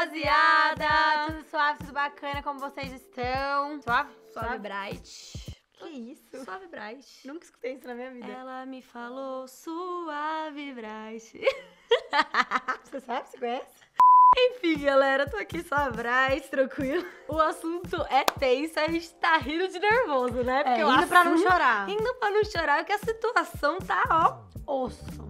rapaziada! Tudo suave, tudo bacana, como vocês estão? Suave? Suave Bright. Que isso? Suave Bright. Nunca escutei isso na minha vida. Ela me falou Suave Bright. Você sabe? Você conhece? Enfim, galera, tô aqui Suave Bright, tranquilo. O assunto é tenso, a gente tá rindo de nervoso, né? Porque rindo pra não chorar. Rindo pra não chorar, porque a situação tá, ó, osso.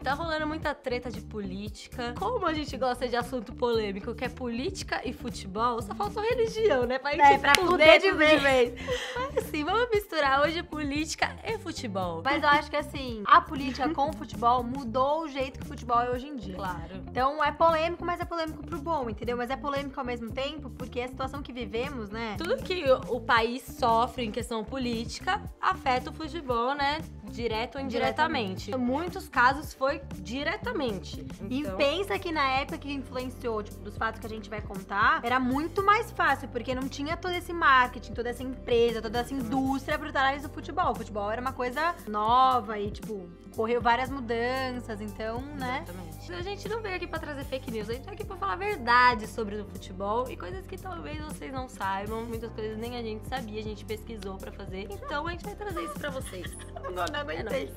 Tá rolando muita treta de política. Como a gente gosta de assunto polêmico, que é política e futebol, só faltou religião, né? Pra gente pra fuder de vez. Mas assim, vamos misturar hoje política e futebol. Mas eu acho que assim, a política com o futebol mudou o jeito que o futebol é hoje em dia. Claro. Então é polêmico, mas é polêmico pro bom, entendeu? Mas é polêmico ao mesmo tempo, porque a situação que vivemos, né? Tudo que o país sofre em questão política afeta o futebol, né? Direto ou indiretamente. Em muitos casos foi diretamente. E pensa que na época que influenciou, tipo, dos fatos que a gente vai contar, era muito mais fácil, porque não tinha todo esse marketing, toda essa empresa, toda essa indústria por trás do futebol. O futebol era uma coisa nova e, tipo, correu várias mudanças, então, né? Exatamente. A gente não veio aqui pra trazer fake news, a gente tá aqui pra falar a verdade sobre o futebol e coisas que talvez vocês não saibam, muitas coisas nem a gente sabia, a gente pesquisou pra fazer, então a gente vai trazer isso pra vocês. Não aguentei.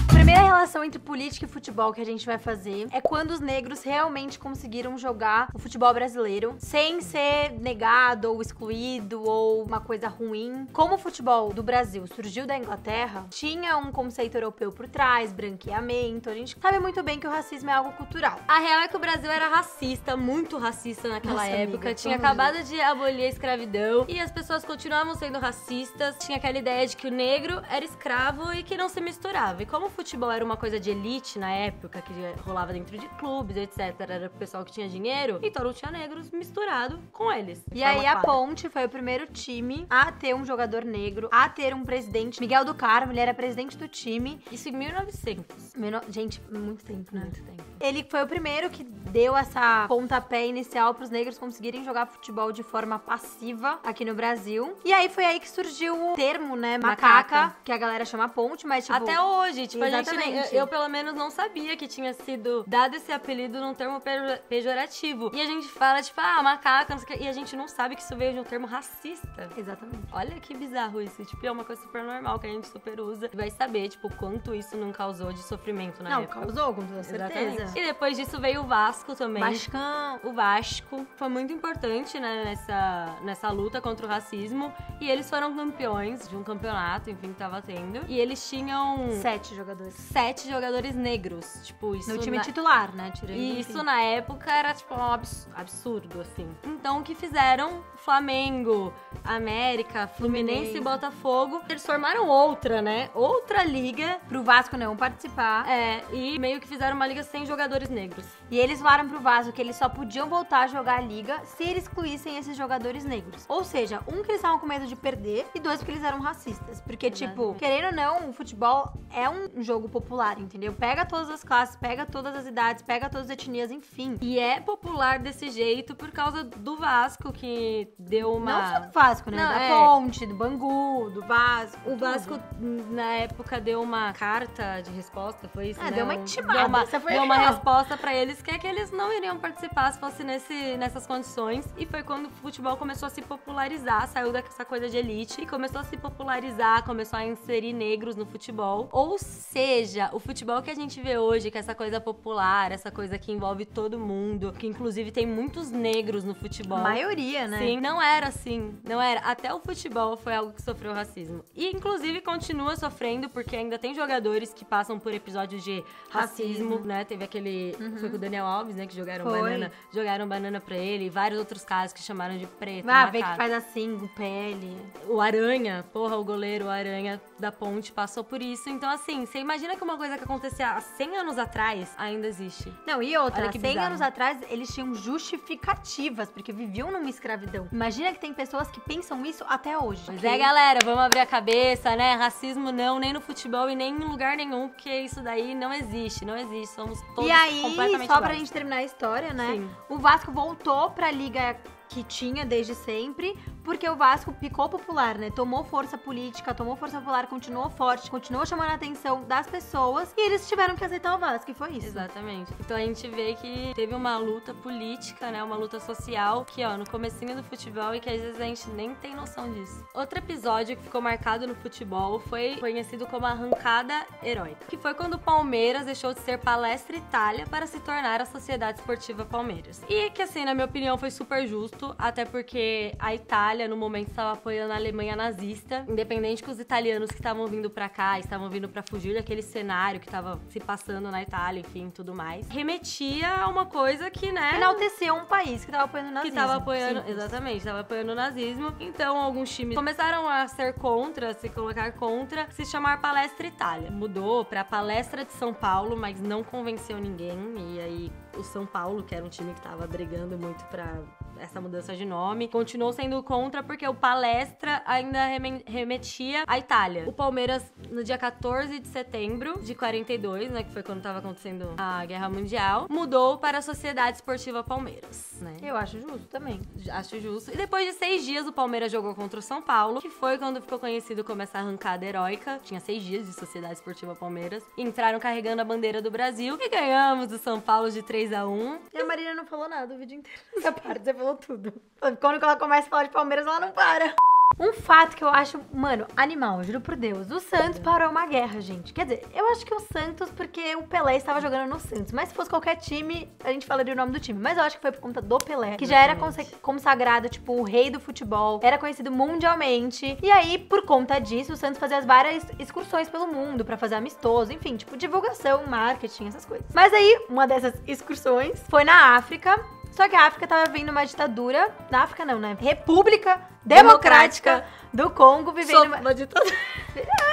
A primeira relação entre política e futebol que a gente vai fazer é quando os negros realmente conseguiram jogar o futebol brasileiro sem ser negado ou excluído ou uma coisa ruim. Como o futebol do Brasil surgiu da Inglaterra, tinha um conceito europeu por trás, branqueamento. A gente sabe muito bem que o racismo é algo cultural. A real é que o Brasil era racista, muito racista naquela época. Amiga, tinha acabado de abolir a escravidão e as pessoas continuavam sendo racistas. Tinha aquela ideia de que o negro era escravo e que não se misturava. E como o futebol era uma coisa de elite na época, que rolava dentro de clubes, etc. Era pro pessoal que tinha dinheiro, então não tinha negros misturado com eles. E aí a Ponte foi o primeiro time a ter um jogador negro, a ter um presidente. Miguel do Carmo, ele era presidente do time. Isso em 1900. Gente, muito tempo, né? Muito tempo. Ele foi o primeiro que deu essa pontapé inicial pros negros conseguirem jogar futebol de forma passiva aqui no Brasil. E aí foi aí que surgiu o termo, né, macaca, que a galera chama Ponte, mas tipo... Até hoje, tipo, exatamente. eu pelo menos não sabia que tinha sido dado esse apelido num termo pejorativo. E a gente fala, tipo, macaca, não sei o quê, e a gente não sabe que isso veio de um termo racista. Exatamente. Olha que bizarro isso. Tipo, é uma coisa super normal que a gente super usa. E vai saber, tipo, quanto isso não causou de sofrimento na época. Não, causou, com toda certeza. Exatamente. E depois disso veio o Vasco também. Vascão. O Vasco foi muito importante, né, nessa luta contra o racismo. E eles foram campeões de um campeonato, enfim, que tava tendo. E eles tinham... 7 jogadores. 7 jogadores negros. Tipo, isso... No time titular, né? E isso na época era, tipo, um absurdo, assim. Então, o que fizeram? Flamengo, América, Fluminense e Botafogo. Eles formaram outra, né? Outra liga. Pro Vasco não participar. E meio que fizeram uma liga sem jogadores negros. E eles falaram pro Vasco que eles só podiam voltar a jogar a liga se eles excluíssem esses jogadores negros. Ou seja, um, que eles estavam com medo de perder, e dois, porque eles eram racistas. Porque, tipo, querendo ou não, o futebol é um jogo popular, entendeu? Pega todas as classes, pega todas as idades, pega todas as etnias, enfim. E é popular desse jeito por causa do Vasco, que deu uma... Não só do Vasco, né? Da Ponte, do Bangu, do Vasco. O Vasco, na época, deu uma carta de resposta, foi isso? Deu uma intimada. Deu uma resposta pra eles, que é que eles não iriam participar se fosse nessas condições. E foi quando o futebol começou a se popularizar, saiu dessa coisa de elite, e começou a se popularizar, começou a inserir negros no futebol. Ou seja, o futebol que a gente vê hoje, que é essa coisa popular, essa coisa que envolve todo mundo, que inclusive tem muitos negros no futebol. A maioria, né? Sim, não era assim. Não era. Até o futebol foi algo que sofreu racismo. E inclusive continua sofrendo, porque ainda tem jogadores que passam por episódios de racismo, né? Teve aquele... Foi com o Daniel Alves, né? Que jogaram banana pra ele. E vários outros casos que chamaram de preto. Vê que faz assim, com pele. O Aranha, o goleiro, o Aranha da Ponte passou por isso. Então, assim, você imagina que uma coisa que acontecia há 100 anos atrás ainda existe. Não, e outra, 100 bizarro. anos atrás, eles tinham justificativas, porque viviam numa escravidão. Imagina que tem pessoas que pensam isso até hoje. Pois é, galera, vamos abrir a cabeça, né? Racismo não, nem no futebol e nem em lugar nenhum, porque isso daí não existe, somos todos e aí, completamente só pra iguais. gente terminar a história, né? Sim. O Vasco voltou pra liga que tinha desde sempre, porque o Vasco ficou popular, né? Tomou força política, tomou força popular, continuou forte, continuou chamando a atenção das pessoas e eles tiveram que aceitar o Vasco, e foi isso. Exatamente. Então a gente vê que teve uma luta política, né? Uma luta social que, ó, no comecinho do futebol e que às vezes a gente nem tem noção disso. Outro episódio que ficou marcado no futebol foi conhecido como a arrancada heróica, que foi quando o Palmeiras deixou de ser Palestra Itália para se tornar a Sociedade Esportiva Palmeiras. E que, assim, na minha opinião, foi super justo, até porque a Itália, no momento, estava apoiando a Alemanha nazista, independente que os italianos que estavam vindo pra cá, estavam vindo pra fugir daquele cenário que estava se passando na Itália, enfim, tudo mais, remetia a uma coisa que, né... enalteceu um país que tava apoiando o nazismo. Que tava apoiando, simples. exatamente, tava apoiando o nazismo. Então, alguns times começaram a ser contra, se colocar contra, se chamar Palestra Itália. Mudou pra Palestra de São Paulo, mas não convenceu ninguém. E aí, o São Paulo, que era um time que tava brigando muito pra essa mudança de nome, continuou sendo contra porque o Palestra ainda remetia à Itália. O Palmeiras, no dia 14 de setembro de 42, né, que foi quando tava acontecendo a Guerra Mundial, mudou para a Sociedade Esportiva Palmeiras, né? Eu acho justo também. Acho justo. E depois de 6 dias, o Palmeiras jogou contra o São Paulo, que foi quando ficou conhecido como essa arrancada heróica. Tinha 6 dias de Sociedade Esportiva Palmeiras. Entraram carregando a bandeira do Brasil e ganhamos do São Paulo de 3-1. E a Marina não falou nada o vídeo inteiro. Essa parte, você falou tudo. Quando ela começa a falar de Palmeiras, ela não para. Um fato que eu acho, mano, animal, juro por Deus. O Santos parou uma guerra, gente. Quer dizer, eu acho que o Santos, porque o Pelé estava jogando no Santos. Mas se fosse qualquer time, a gente falaria o nome do time. Mas eu acho que foi por conta do Pelé, que já era consagrado, tipo, o rei do futebol. Era conhecido mundialmente. E aí, por conta disso, o Santos fazia várias excursões pelo mundo pra fazer amistoso. Enfim, tipo, divulgação, marketing, essas coisas. Mas aí, uma dessas excursões foi na África. Só que a África tava vivendo uma ditadura. Na África não, né? República Democrática do Congo, vivendo uma ditadura.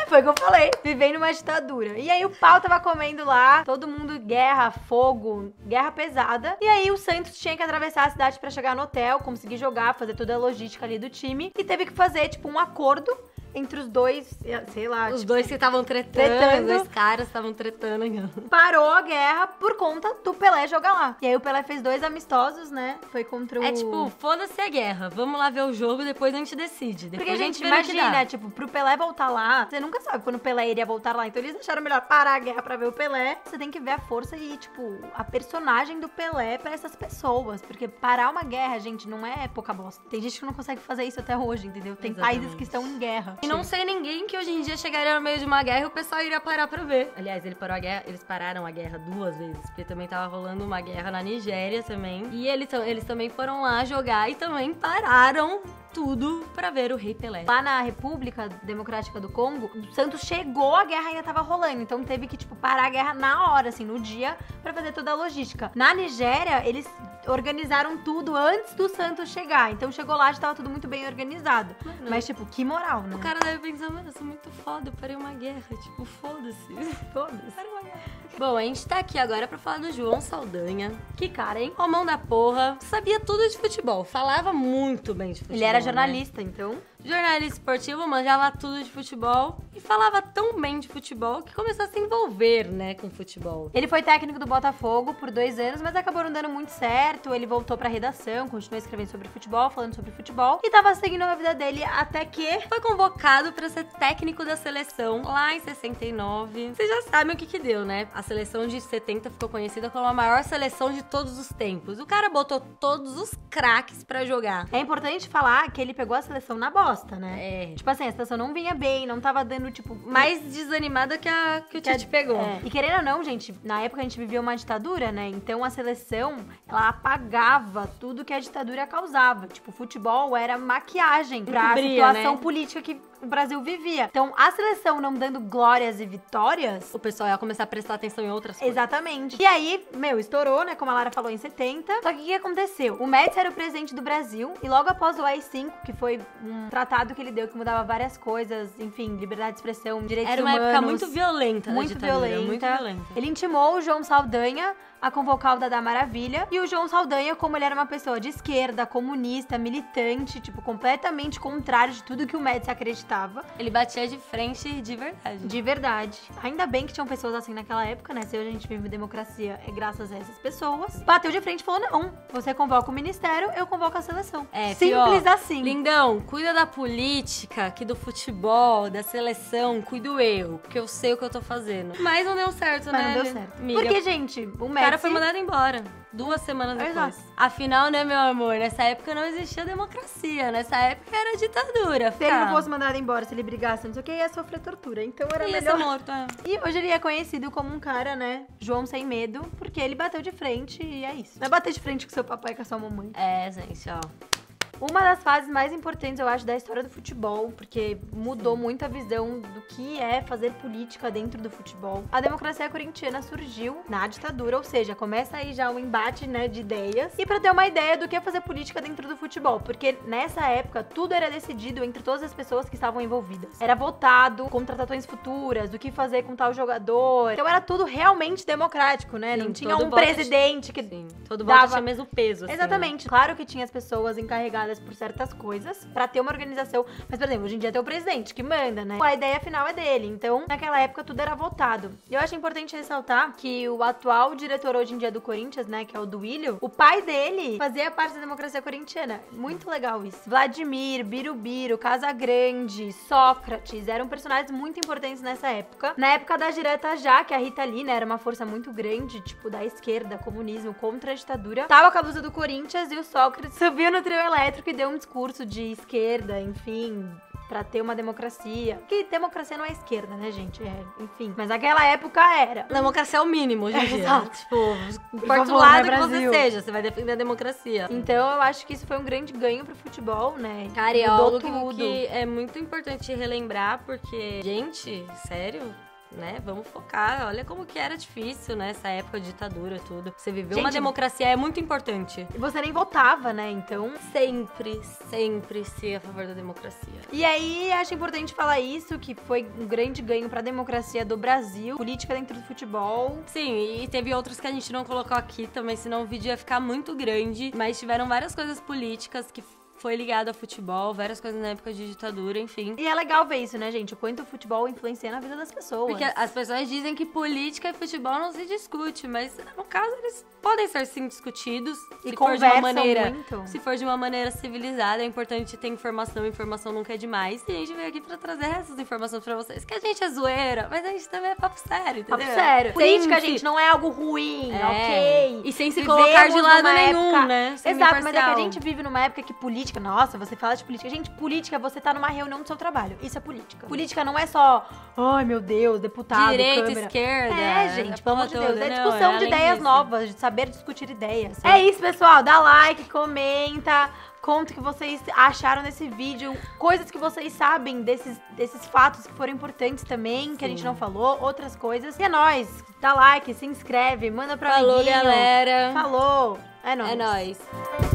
Foi o que eu falei. Vivendo uma ditadura. E aí o pau tava comendo lá. Todo mundo, guerra, fogo, guerra pesada. E aí o Santos tinha que atravessar a cidade pra chegar no hotel, conseguir jogar, fazer toda a logística ali do time. E teve que fazer, tipo, um acordo entre os dois, sei lá. Os dois que estavam tretando. Os dois caras estavam tretando. Parou a guerra por conta do Pelé jogar lá. E aí o Pelé fez 2 amistosos, né? Foi contra o... É tipo, foda-se a guerra. Vamos lá ver o jogo, depois a gente decide. Depois porque, gente, imagina, tipo, pro Pelé voltar lá, você nunca sabe quando o Pelé iria voltar lá. Então eles acharam melhor parar a guerra pra ver o Pelé. Você tem que ver a força e, tipo, a personagem do Pelé pra essas pessoas. Porque parar uma guerra, gente, não é pouca bosta. Tem gente que não consegue fazer isso até hoje, entendeu? Tem países que estão em guerra. E não sei ninguém que hoje em dia chegaria no meio de uma guerra e o pessoal iria parar pra ver. Aliás, eles pararam a guerra 2 vezes, porque também tava rolando uma guerra na Nigéria também. E eles também foram lá jogar e também pararam tudo pra ver o Rei Pelé. Lá na República Democrática do Congo, o Santos chegou, a guerra ainda tava rolando. Então teve que, tipo, parar a guerra na hora, assim, no dia, pra fazer toda a logística. Na Nigéria, eles organizaram tudo antes do Santos chegar. Então chegou lá, já tava tudo muito bem organizado. Mano, mas, tipo, que moral, né? O cara deve pensar, mano, eu sou muito foda, eu parei uma guerra. Tipo, foda-se. Foda-se. Parei uma guerra. Bom, a gente tá aqui agora pra falar do João Saldanha. Que cara, hein? Ó, mão da porra. Sabia tudo de futebol. Falava muito bem de futebol. Ele era jornalista, né? Então... Jornalista esportivo, manjava tudo de futebol e falava tão bem de futebol que começou a se envolver, né, com futebol. Ele foi técnico do Botafogo por 2 anos, mas acabou não dando muito certo. Ele voltou pra redação, continuou escrevendo sobre futebol, falando sobre futebol e tava seguindo a vida dele até que foi convocado pra ser técnico da seleção lá em 69. Vocês já sabem o que deu, né? A seleção de 70 ficou conhecida como a maior seleção de todos os tempos. O cara botou todos os craques pra jogar. É importante falar que ele pegou a seleção na bosta, né? É. Tipo assim, a situação não vinha bem, não tava dando, tipo... mais desanimada que o Tite pegou. É. E querendo ou não, gente, na época a gente vivia uma ditadura, né? Então a seleção, ela apagava tudo que a ditadura causava. Tipo, futebol era maquiagem pra situação política que o Brasil vivia. Então, a seleção não dando glórias e vitórias... O pessoal ia começar a prestar atenção em outras coisas. Exatamente. E aí, estourou, né? Como a Lara falou, em 70. Só que o que aconteceu? O Médici era o presidente do Brasil e logo após o AI-5, que foi um tratado que ele deu que mudava várias coisas, enfim, liberdade de expressão, direitos humanos. Era uma época muito violenta da muito ditadura, violenta. Muito violenta. Ele intimou o João Saldanha a convocar o Dadá Maravilha. E o João Saldanha, como ele era uma pessoa de esquerda, comunista, militante, tipo, completamente contrário de tudo que o Médici acreditava, acreditava. Ele batia de frente de verdade. De verdade. Ainda bem que tinham pessoas assim naquela época, né? Se hoje a gente vive democracia, é graças a essas pessoas. Bateu de frente e falou, não, você convoca o ministério, eu convoco a seleção. Simples assim. Lindão, cuida da política, aqui do futebol, da seleção, cuido eu, porque eu sei o que eu tô fazendo. Mas não deu certo, Mas né? não deu certo. Amiga, Porque, gente, o Messi... cara foi mandado embora 2 semanas depois. Exato. Afinal, né, meu amor, nessa época não existia democracia, nessa época era ditadura. Se ele não fosse mandado embora, se ele brigasse, não sei o que, ia sofrer tortura. Então era Ele ia melhor... ser morto, é. E hoje ele é conhecido como um cara, né, João sem medo, porque ele bateu de frente e é isso. Não é bater de frente com seu papai e com a sua mamãe. É, gente, ó. Uma das fases mais importantes, eu acho, da história do futebol, porque mudou muito a visão do que é fazer política dentro do futebol. A democracia corintiana surgiu na ditadura, ou seja, começa aí já um embate, né, de ideias. E pra ter uma ideia do que é fazer política dentro do futebol, porque nessa época tudo era decidido entre todas as pessoas que estavam envolvidas. Era votado, contratações futuras, do que fazer com tal jogador. Então era tudo realmente democrático, né? Sim, não tinha todo um voto presidente que Sim, todo voto dava... tinha mesmo peso, assim. Exatamente. Claro que tinha as pessoas encarregadas por certas coisas pra ter uma organização. Mas, por exemplo, hoje em dia tem o presidente que manda, né? A ideia final é dele. Então, naquela época, tudo era votado. E eu acho importante ressaltar que o atual diretor hoje em dia do Corinthians, né, que é o Duílio, o pai dele fazia parte da democracia corintiana. Muito legal isso. Vladimir, Birubiru, Casagrande, Sócrates, eram personagens muito importantes nessa época. Na época da direta já, que a Rita Lee, né, era uma força muito grande, tipo, da esquerda, comunismo, contra a ditadura. Tava com a blusa do Corinthians e o Sócrates subiu no trio elétrico e deu um discurso de esquerda, enfim, pra ter uma democracia. Que democracia não é esquerda, né, gente? Enfim. Mas naquela época era. Democracia é o mínimo hoje em dia. Exato. Tipo, Por importa o favor, lado né, que você Brasil? seja, você vai defender a democracia. Então eu acho que isso foi um grande ganho pro futebol, né? Cara, e é mudou algo tudo. que é muito importante relembrar, porque, gente, sério, né? Vamos focar. Olha como que era difícil, né? Essa época de ditadura, tudo. Você viver uma Gente, democracia é muito importante. E você nem votava, né? Então... Sempre ser a favor da democracia. E aí, acho importante falar isso, que foi um grande ganho pra democracia do Brasil. Política dentro do futebol. Sim, e teve outros que a gente não colocou aqui também, senão o vídeo ia ficar muito grande. Mas tiveram várias coisas políticas que foi ligado ao futebol, várias coisas na época de ditadura, enfim. E é legal ver isso, né, gente? O quanto o futebol influencia na vida das pessoas. Porque as pessoas dizem que política e futebol não se discute, mas no caso eles podem ser sim discutidos. E se for de uma conversam maneira, muito. se for de uma maneira civilizada, é importante ter informação nunca é demais. E a gente veio aqui pra trazer essas informações pra vocês, que a gente é zoeira, mas a gente também é papo sério, entendeu? Papo sério. Política, gente, não é algo ruim, ok? E sem se Vivemos colocar de lado numa nenhum, época... né? Sem Exato, mas é que a imparcial. gente vive numa época que política... Nossa, você fala de política. Gente, política é você tá numa reunião do seu trabalho. Isso é política. Política não é só... Ai, meu Deus, deputado, direita, câmera. esquerda. É, gente, pelo amor de Deus. É Não, discussão de além ideias disso. novas, de saber discutir ideias. É isso, pessoal. Dá like, comenta... Conta o que vocês acharam desse vídeo, coisas que vocês sabem desses fatos que foram importantes também, que a gente não falou, outras coisas. E é nóis, dá like, se inscreve, manda pra Falou, amiguinho. galera. Falou, é nóis. É nóis.